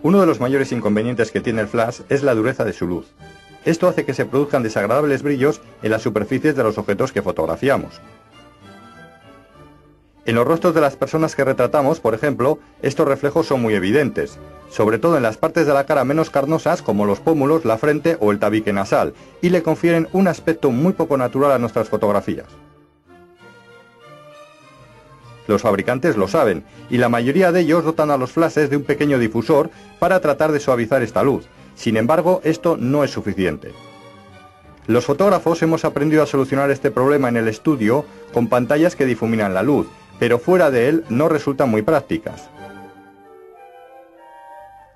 Uno de los mayores inconvenientes que tiene el flash es la dureza de su luz. Esto hace que se produzcan desagradables brillos en las superficies de los objetos que fotografiamos. En los rostros de las personas que retratamos, por ejemplo, estos reflejos son muy evidentes, sobre todo en las partes de la cara menos carnosas como los pómulos, la frente o el tabique nasal, y le confieren un aspecto muy poco natural a nuestras fotografías. Los fabricantes lo saben, y la mayoría de ellos dotan a los flashes de un pequeño difusor para tratar de suavizar esta luz. Sin embargo, esto no es suficiente. Los fotógrafos hemos aprendido a solucionar este problema en el estudio con pantallas que difuminan la luz, pero fuera de él no resultan muy prácticas.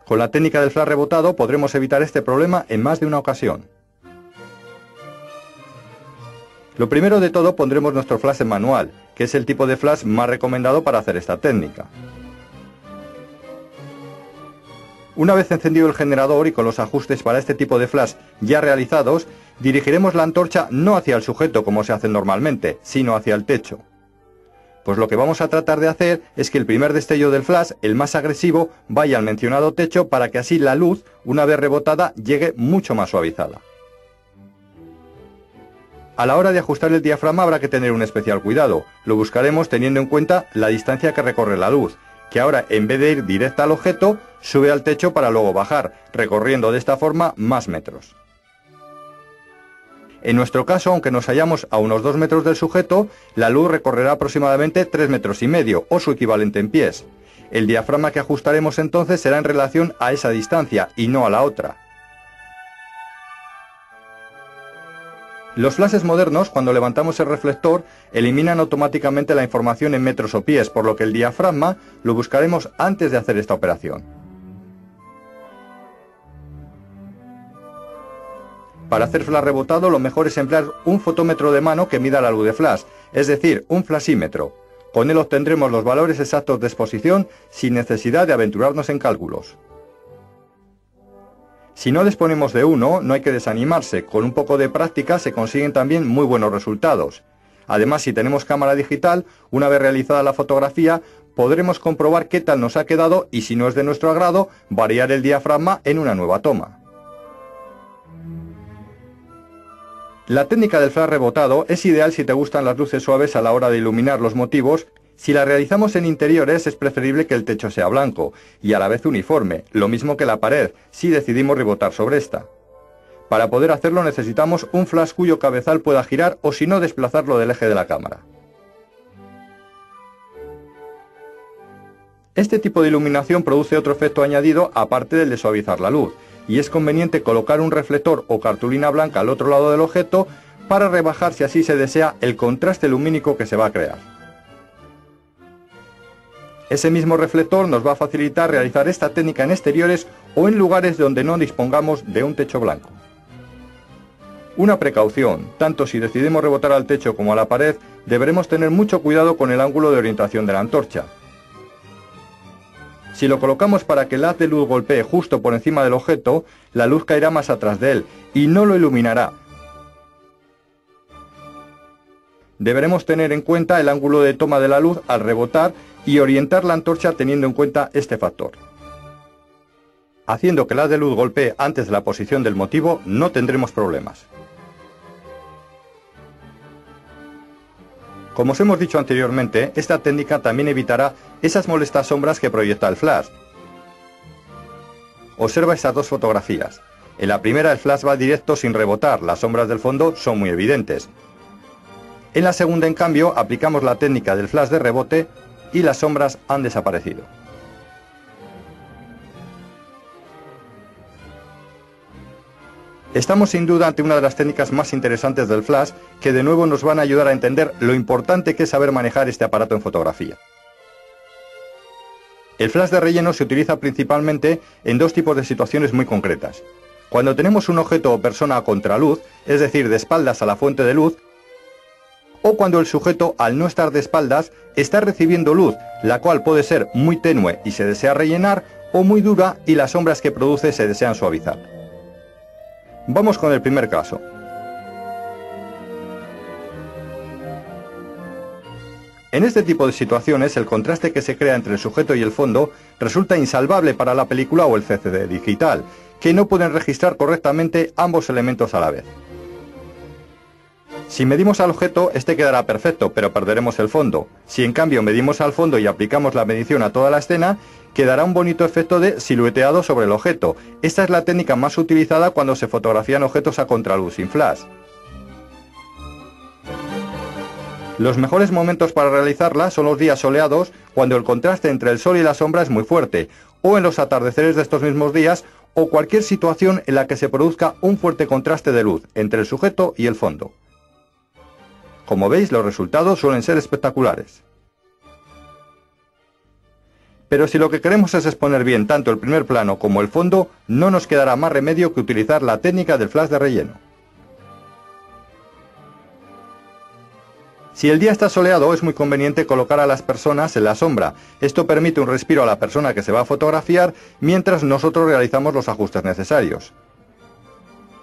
Con la técnica del flash rebotado podremos evitar este problema en más de una ocasión. Lo primero de todo pondremos nuestro flash en manual, que es el tipo de flash más recomendado para hacer esta técnica. Una vez encendido el generador y con los ajustes para este tipo de flash ya realizados, dirigiremos la antorcha no hacia el sujeto como se hace normalmente, sino hacia el techo. Pues lo que vamos a tratar de hacer es que el primer destello del flash, el más agresivo, vaya al mencionado techo para que así la luz, una vez rebotada, llegue mucho más suavizada. A la hora de ajustar el diafragma habrá que tener un especial cuidado. Lo buscaremos teniendo en cuenta la distancia que recorre la luz, que ahora en vez de ir directa al objeto, sube al techo para luego bajar, recorriendo de esta forma más metros. En nuestro caso, aunque nos hallamos a unos 2 metros del sujeto, la luz recorrerá aproximadamente 3,5 metros, o su equivalente en pies. El diafragma que ajustaremos entonces será en relación a esa distancia y no a la otra. Los flashes modernos, cuando levantamos el reflector, eliminan automáticamente la información en metros o pies, por lo que el diafragma lo buscaremos antes de hacer esta operación. Para hacer flash rebotado, lo mejor es emplear un fotómetro de mano que mida la luz de flash, es decir, un flashímetro. Con él obtendremos los valores exactos de exposición sin necesidad de aventurarnos en cálculos. Si no disponemos de uno, no hay que desanimarse, con un poco de práctica se consiguen también muy buenos resultados. Además, si tenemos cámara digital, una vez realizada la fotografía, podremos comprobar qué tal nos ha quedado y si no es de nuestro agrado, variar el diafragma en una nueva toma. La técnica del flash rebotado es ideal si te gustan las luces suaves a la hora de iluminar los motivos. Si la realizamos en interiores es preferible que el techo sea blanco y a la vez uniforme, lo mismo que la pared, si decidimos rebotar sobre esta. Para poder hacerlo necesitamos un flash cuyo cabezal pueda girar o si no desplazarlo del eje de la cámara. Este tipo de iluminación produce otro efecto añadido aparte del de suavizar la luz, y es conveniente colocar un reflector o cartulina blanca al otro lado del objeto para rebajar, si así se desea, el contraste lumínico que se va a crear. Ese mismo reflector nos va a facilitar realizar esta técnica en exteriores o en lugares donde no dispongamos de un techo blanco. Una precaución: tanto si decidimos rebotar al techo como a la pared, deberemos tener mucho cuidado con el ángulo de orientación de la antorcha. Si lo colocamos para que el haz de luz golpee justo por encima del objeto, la luz caerá más atrás de él y no lo iluminará. Deberemos tener en cuenta el ángulo de toma de la luz al rebotar y orientar la antorcha teniendo en cuenta este factor. Haciendo que el haz de luz golpee antes de la posición del motivo, no tendremos problemas. Como os hemos dicho anteriormente, esta técnica también evitará esas molestas sombras que proyecta el flash. Observa estas dos fotografías. En la primera el flash va directo sin rebotar, las sombras del fondo son muy evidentes. En la segunda, en cambio, aplicamos la técnica del flash de rebote y las sombras han desaparecido. Estamos sin duda ante una de las técnicas más interesantes del flash, que de nuevo nos van a ayudar a entender lo importante que es saber manejar este aparato en fotografía. El flash de relleno se utiliza principalmente en dos tipos de situaciones muy concretas. Cuando tenemos un objeto o persona a contraluz, es decir, de espaldas a la fuente de luz, o cuando el sujeto, al no estar de espaldas, está recibiendo luz, la cual puede ser muy tenue y se desea rellenar, o muy dura y las sombras que produce se desean suavizar. Vamos con el primer caso. En este tipo de situaciones, el contraste que se crea entre el sujeto y el fondo resulta insalvable para la película o el CCD digital, que no pueden registrar correctamente ambos elementos a la vez. Si medimos al objeto, este quedará perfecto, pero perderemos el fondo. Si en cambio medimos al fondo y aplicamos la medición a toda la escena, quedará un bonito efecto de silueteado sobre el objeto. Esta es la técnica más utilizada cuando se fotografían objetos a contraluz sin flash. Los mejores momentos para realizarla son los días soleados, cuando el contraste entre el sol y la sombra es muy fuerte, o en los atardeceres de estos mismos días, o cualquier situación en la que se produzca un fuerte contraste de luz entre el sujeto y el fondo. Como veis, los resultados suelen ser espectaculares. Pero si lo que queremos es exponer bien tanto el primer plano como el fondo, no nos quedará más remedio que utilizar la técnica del flash de relleno. Si el día está soleado, es muy conveniente colocar a las personas en la sombra. Esto permite un respiro a la persona que se va a fotografiar mientras nosotros realizamos los ajustes necesarios.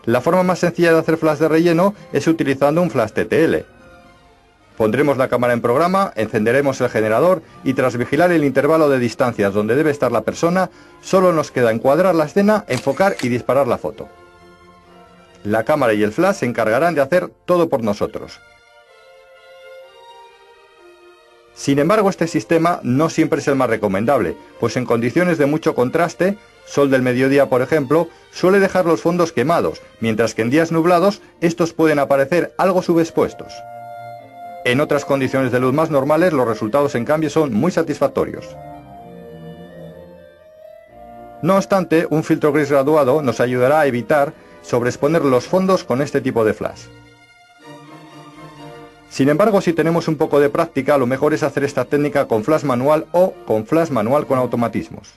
La forma más sencilla de hacer flash de relleno es utilizando un flash TTL. Pondremos la cámara en programa, encenderemos el generador y tras vigilar el intervalo de distancias donde debe estar la persona, solo nos queda encuadrar la escena, enfocar y disparar la foto. La cámara y el flash se encargarán de hacer todo por nosotros. Sin embargo, este sistema no siempre es el más recomendable, pues en condiciones de mucho contraste, sol del mediodía por ejemplo, suele dejar los fondos quemados, mientras que en días nublados estos pueden aparecer algo subexpuestos. En otras condiciones de luz más normales, los resultados en cambio son muy satisfactorios. No obstante, un filtro gris graduado nos ayudará a evitar sobreexponer los fondos con este tipo de flash. Sin embargo, si tenemos un poco de práctica, lo mejor es hacer esta técnica con flash manual o con flash manual con automatismos.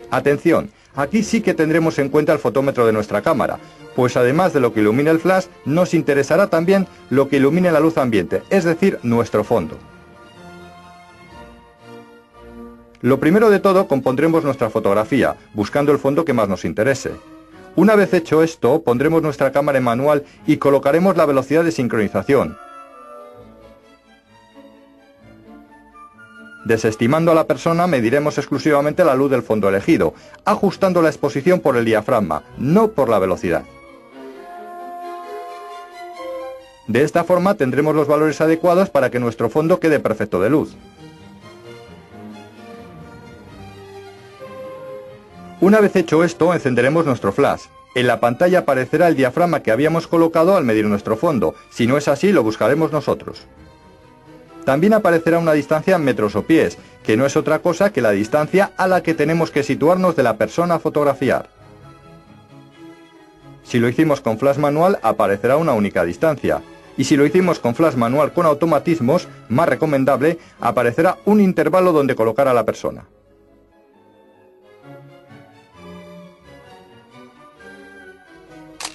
Atención, aquí sí que tendremos en cuenta el fotómetro de nuestra cámara, pues además de lo que ilumina el flash, nos interesará también lo que ilumine la luz ambiente, es decir, nuestro fondo. Lo primero de todo, compondremos nuestra fotografía, buscando el fondo que más nos interese. Una vez hecho esto, pondremos nuestra cámara en manual y colocaremos la velocidad de sincronización. Desestimando a la persona, mediremos exclusivamente la luz del fondo elegido, ajustando la exposición por el diafragma, no por la velocidad. De esta forma tendremos los valores adecuados para que nuestro fondo quede perfecto de luz. Una vez hecho esto, encenderemos nuestro flash. En la pantalla aparecerá el diafragma que habíamos colocado al medir nuestro fondo. Si no es así, lo buscaremos nosotros. También aparecerá una distancia en metros o pies, que no es otra cosa que la distancia a la que tenemos que situarnos de la persona a fotografiar. Si lo hicimos con flash manual, aparecerá una única distancia. Y si lo hicimos con flash manual con automatismos, más recomendable, aparecerá un intervalo donde colocar a la persona.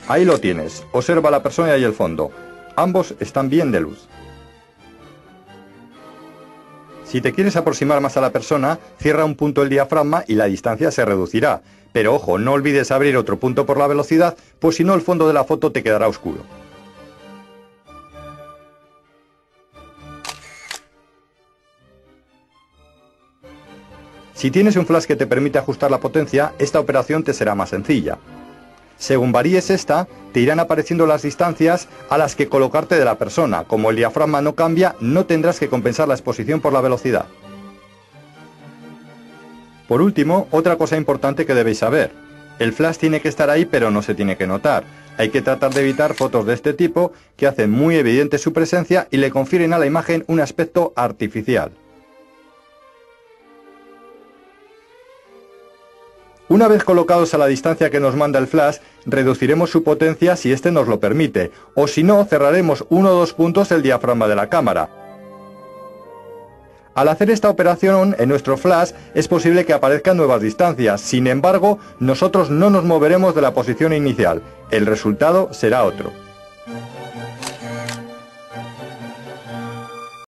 Ahí lo tienes, observa la persona y el fondo. Ambos están bien de luz. Si te quieres aproximar más a la persona, cierra un punto el diafragma y la distancia se reducirá. Pero ojo, no olvides abrir otro punto por la velocidad, pues si no el fondo de la foto te quedará oscuro. Si tienes un flash que te permite ajustar la potencia, esta operación te será más sencilla. Según varíes esta, te irán apareciendo las distancias a las que colocarte de la persona. Como el diafragma no cambia, no tendrás que compensar la exposición por la velocidad. Por último, otra cosa importante que debéis saber. El flash tiene que estar ahí, pero no se tiene que notar. Hay que tratar de evitar fotos de este tipo que hacen muy evidente su presencia y le confieren a la imagen un aspecto artificial. Una vez colocados a la distancia que nos manda el flash, reduciremos su potencia si éste nos lo permite, o si no, cerraremos 1 o 2 puntos el diafragma de la cámara. Al hacer esta operación en nuestro flash es posible que aparezcan nuevas distancias, sin embargo, nosotros no nos moveremos de la posición inicial, el resultado será otro.